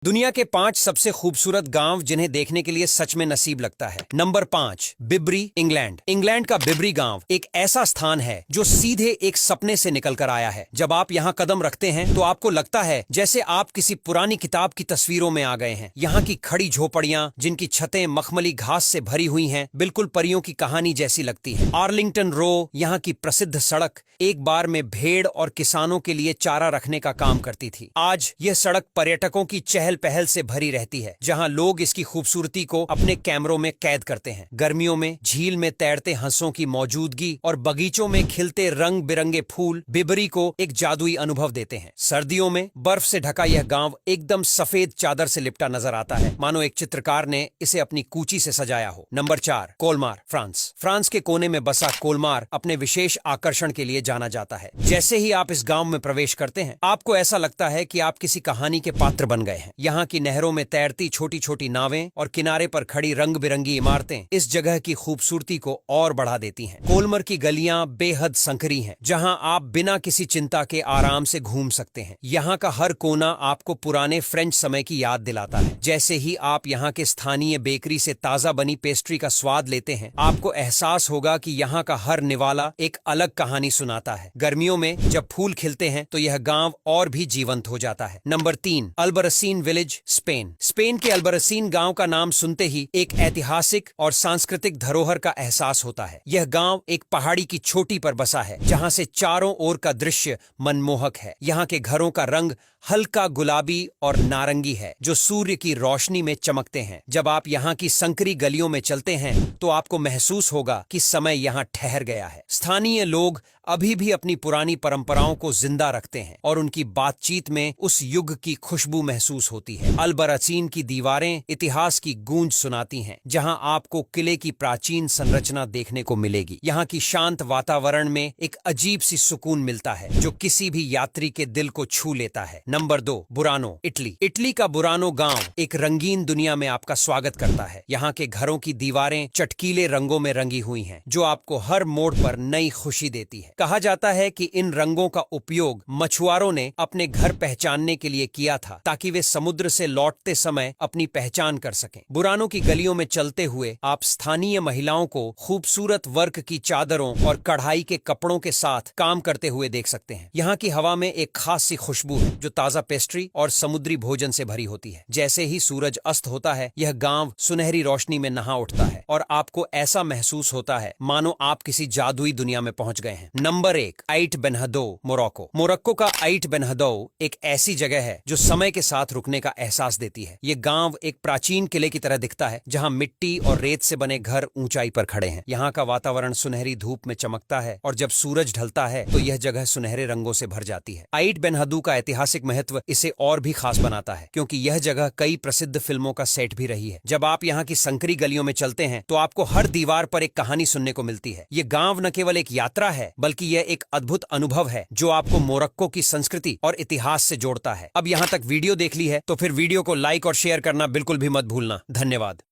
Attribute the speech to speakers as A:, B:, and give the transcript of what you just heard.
A: दुनिया के 5 सबसे खूबसूरत गांव जिन्हें देखने के लिए सच में नसीब लगता है। Number 5, बिबरी, England. इंग्लैंड का बिबरी गांव एक ऐसा स्थान है जो सीधे एक सपने से निकल कर आया है। जब आप यहाँ कदम रखते हैं तो आपको लगता है जैसे आप किसी पुरानी किताब की तस्वीरों में आ गए हैं। यहाँ की खड़ी झोपड़ियां जिनकी छतें मखमली घास से भरी हुई हैं, बिल्कुल परियों की कहानी जैसी लगती है। आर्लिंगटन रो, यहाँ की प्रसिद्ध सड़क, एक बार में भेड़ और किसानों के लिए चारा रखने का काम करती थी। आज यह सड़क पर्यटकों की चहल पहल से भरी रहती है, जहां लोग इसकी खूबसूरती को अपने कैमरों में कैद करते हैं। गर्मियों में झील में तैरते हंसों की मौजूदगी और बगीचों में खिलते रंग बिरंगे फूल बिबरी को एक जादुई अनुभव देते हैं। सर्दियों में बर्फ से ढका यह गांव एकदम सफेद चादर से लिपटा नजर आता है, मानो एक चित्रकार ने इसे अपनी कूची से सजाया हो। Number 4, कोलमार, France. फ्रांस के कोने में बसा कोलमार अपने विशेष आकर्षण के लिए जाना जाता है। जैसे ही आप इस गांव में प्रवेश करते हैं, आपको ऐसा लगता है कि आप किसी कहानी के पात्र बन गए हैं। यहाँ की नहरों में तैरती छोटी छोटी नावें और किनारे पर खड़ी रंग बिरंगी इमारतें इस जगह की खूबसूरती को और बढ़ा देती हैं। कोलमर की गलियां बेहद संकरी हैं, जहां आप बिना किसी चिंता के आराम से घूम सकते हैं। यहाँ का हर कोना आपको पुराने फ्रेंच समय की याद दिलाता है। जैसे ही आप यहाँ के स्थानीय बेकरी से ताजा बनी पेस्ट्री का स्वाद लेते हैं, आपको एहसास होगा कि यहाँ का हर निवाला एक अलग कहानी सुनाता है। गर्मियों में जब फूल खिलते हैं तो यह गांव और भी जीवंत हो जाता है। Number 3, Albarracin village, Spain. Spain के अल्बरसीन गांव का नाम सुनते ही एक ऐतिहासिक और सांस्कृतिक धरोहर का एहसास होता है। यह गांव एक पहाड़ी की चोटी पर बसा है, जहां से चारों ओर का दृश्य मनमोहक है। यहाँ के घरों का रंग हल्का गुलाबी और नारंगी है, जो सूर्य की रोशनी में चमकते हैं। जब आप यहाँ की संकरी गलियों में चलते हैं तो आपको महसूस होगा कि समय यहाँ ठहर गया है। स्थानीय लोग अभी भी अपनी पुरानी परंपराओं को जिंदा रखते हैं और उनकी बातचीत में उस युग की खुशबू महसूस होती है। अल्बरसीन की दीवारें इतिहास की गूंज सुनाती हैं, जहां आपको किले की प्राचीन संरचना देखने को मिलेगी। यहाँ की शांत वातावरण में एक अजीब सी सुकून मिलता है, जो किसी भी यात्री के दिल को छू लेता है। Number 2, Burano, Italy. इटली का बुरानो गांव एक रंगीन दुनिया में आपका स्वागत करता है। यहाँ के घरों की दीवारें चटकीले रंगों में रंगी हुई हैं, जो आपको हर मोड़ पर नई खुशी देती है। कहा जाता है कि इन रंगों का उपयोग मछुआरों ने अपने घर पहचानने के लिए किया था, ताकि वे समुद्र से लौटते समय अपनी पहचान कर सकें। बुरानो की गलियों में चलते हुए आप स्थानीय महिलाओं को खूबसूरत वर्क की चादरों और कढ़ाई के कपड़ों के साथ काम करते हुए देख सकते हैं। यहाँ की हवा में एक खास सी खुशबू है, जो ताजा पेस्ट्री और समुद्री भोजन से भरी होती है। जैसे ही सूरज अस्त होता है, यह गांव सुनहरी रोशनी में नहा उठता है और आपको ऐसा महसूस होता है मानो आप किसी जादुई दुनिया में पहुंच गए हैं। नंबर 1, आइट बेनहदो, मोरक्को। मोरक्को का आइट बेनहदो एक ऐसी जगह है जो समय के साथ रुकने का एहसास देती है। ये गांव एक प्राचीन किले की तरह दिखता है, जहां मिट्टी और रेत से बने घर ऊंचाई पर खड़े हैं। यहाँ का वातावरण सुनहरी धूप में चमकता है और जब सूरज ढलता है तो यह जगह सुनहरे रंगों से भर जाती है। आइट बेनहदू का ऐतिहासिक महत्व इसे और भी खास बनाता है, क्योंकि यह जगह कई प्रसिद्ध फिल्मों का सेट भी रही है। जब आप यहाँ की संकरी गलियों में चलते हैं तो आपको हर दीवार पर एक कहानी सुनने को मिलती है। ये गांव न केवल एक यात्रा है, बल्कि यह एक अद्भुत अनुभव है जो आपको मोरक्को की संस्कृति और इतिहास से जोड़ता है। अब यहाँ तक वीडियो देख ली है तो फिर वीडियो को लाइक और शेयर करना बिल्कुल भी मत भूलना। धन्यवाद।